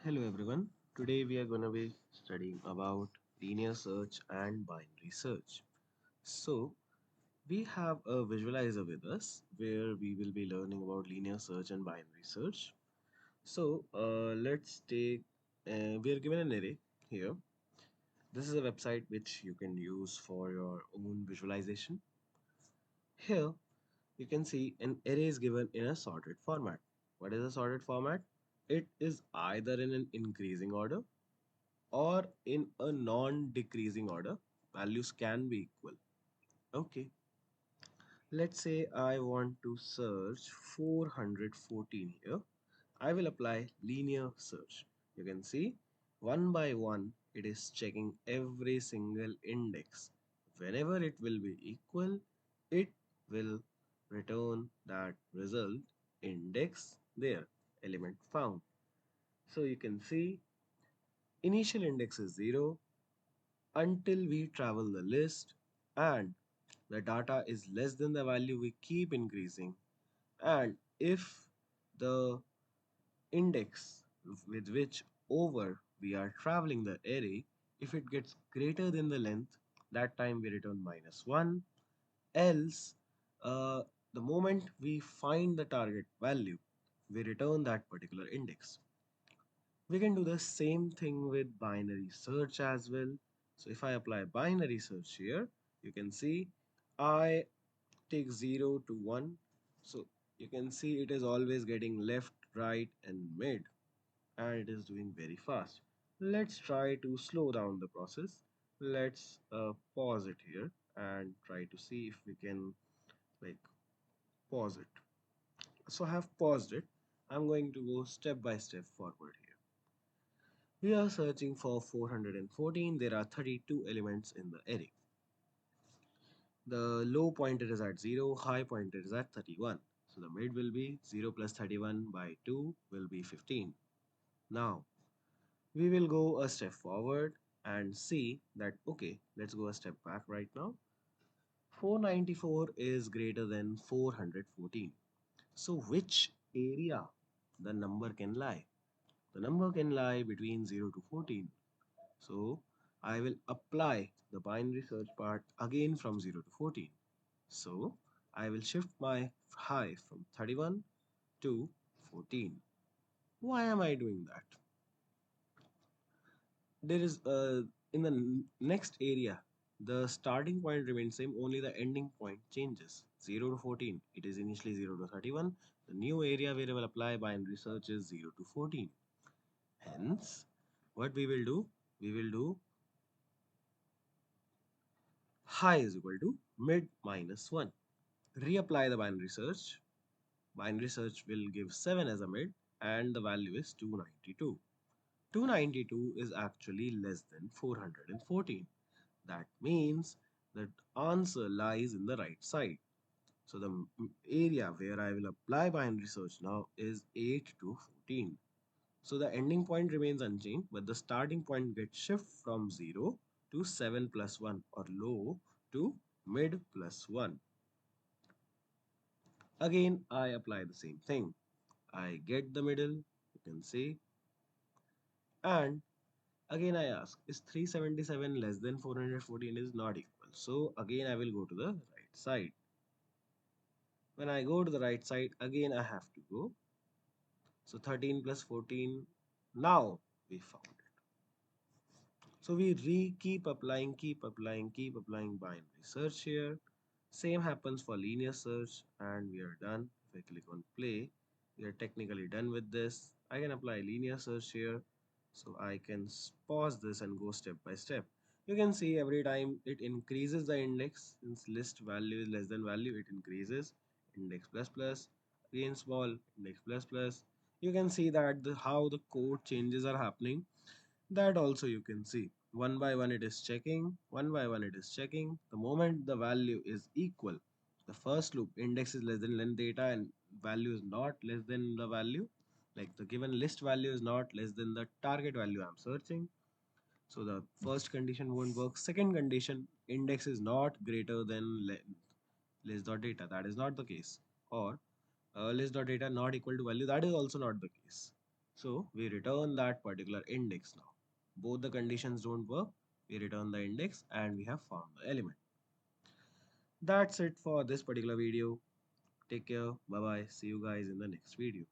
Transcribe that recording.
Hello everyone. Today we are going to be studying about linear search and binary search. So, we have a visualizer with us where we will be learning about linear search and binary search. So, let's take we are given an array here. This is a website which you can use for your own visualization. Here, you can see an array is given in a sorted format. What is a sorted format? It is either in an increasing order or in a non-decreasing order. Values can be equal. Okay, let's say I want to search 414 here. I will apply linear search. You can see one by one it is checking every single index. Whenever it will be equal, it will return that result index there, element found. So you can see initial index is 0 until we travel the list and the data is less than the value, we keep increasing. And if the index with which over we are traveling the array, if it gets greater than the length, that time we return -1. Else, uh, the moment we find the target value, we return that particular index. We can do the same thing with binary search as well. So if I apply binary search here, you can see I take 0 to 1. So you can see it is always getting left, right and mid, and it is doing very fast. Let's try to slow down the process. Let's pause it here and try to see if we can like pause it. So I have paused it. I'm going to go step by step forward here. We are searching for 414. There are 32 elements in the array. The low pointer is at 0, high pointer is at 31. So the mid will be 0 plus 31 by 2 will be 15. Now we will go a step forward and see that okay, let's go a step back right now. 494 is greater than 414. So which area the number can lie? The number can lie between 0 to 14. So I will apply the binary search part again from 0 to 14. So I will shift my high from 31 to 14. Why am I doing that? There is in the next area, the starting point remains same, only the ending point changes. 0 to 14, it is initially 0 to 31. The new area where I will apply binary search is 0 to 14. Hence, what we will do? We will do high is equal to mid minus 1. Reapply the binary search. Binary search will give 7 as a mid and the value is 292. 292 is actually less than 414. That means that answer lies in the right side. So the area where I will apply binary search now is 8 to 14. So the ending point remains unchanged, but the starting point gets shift from 0 to 7 plus 1 or low to mid plus 1. Again, I apply the same thing. I get the middle, you can see, and again I ask, is 377 less than 414? Is not equal. So again I will go to the right side. When I go to the right side, again I have to go. So 13 plus 14, now we found it. So we keep applying binary search here. Same happens for linear search and we are done. If I click on play, we are technically done with this. I can apply linear search here. So I can pause this and go step by step. You can see every time it increases the index, since list value is less than value, it increases index plus plus, again small index plus plus. You can see that how the code changes are happening. That also you can see. One by one it is checking, one by one it is checking. The moment the value is equal, the first loop index is less than length data and value is not less than the value. Like the given list value is not less than the target value I'm searching. So the first condition won't work. Second condition, index is not greater than list dot data. That is not the case. Or list dot data not equal to value. That is also not the case. So we return that particular index now. Both the conditions don't work. We return the index and we have found the element. That's it for this particular video. Take care. Bye bye. See you guys in the next video.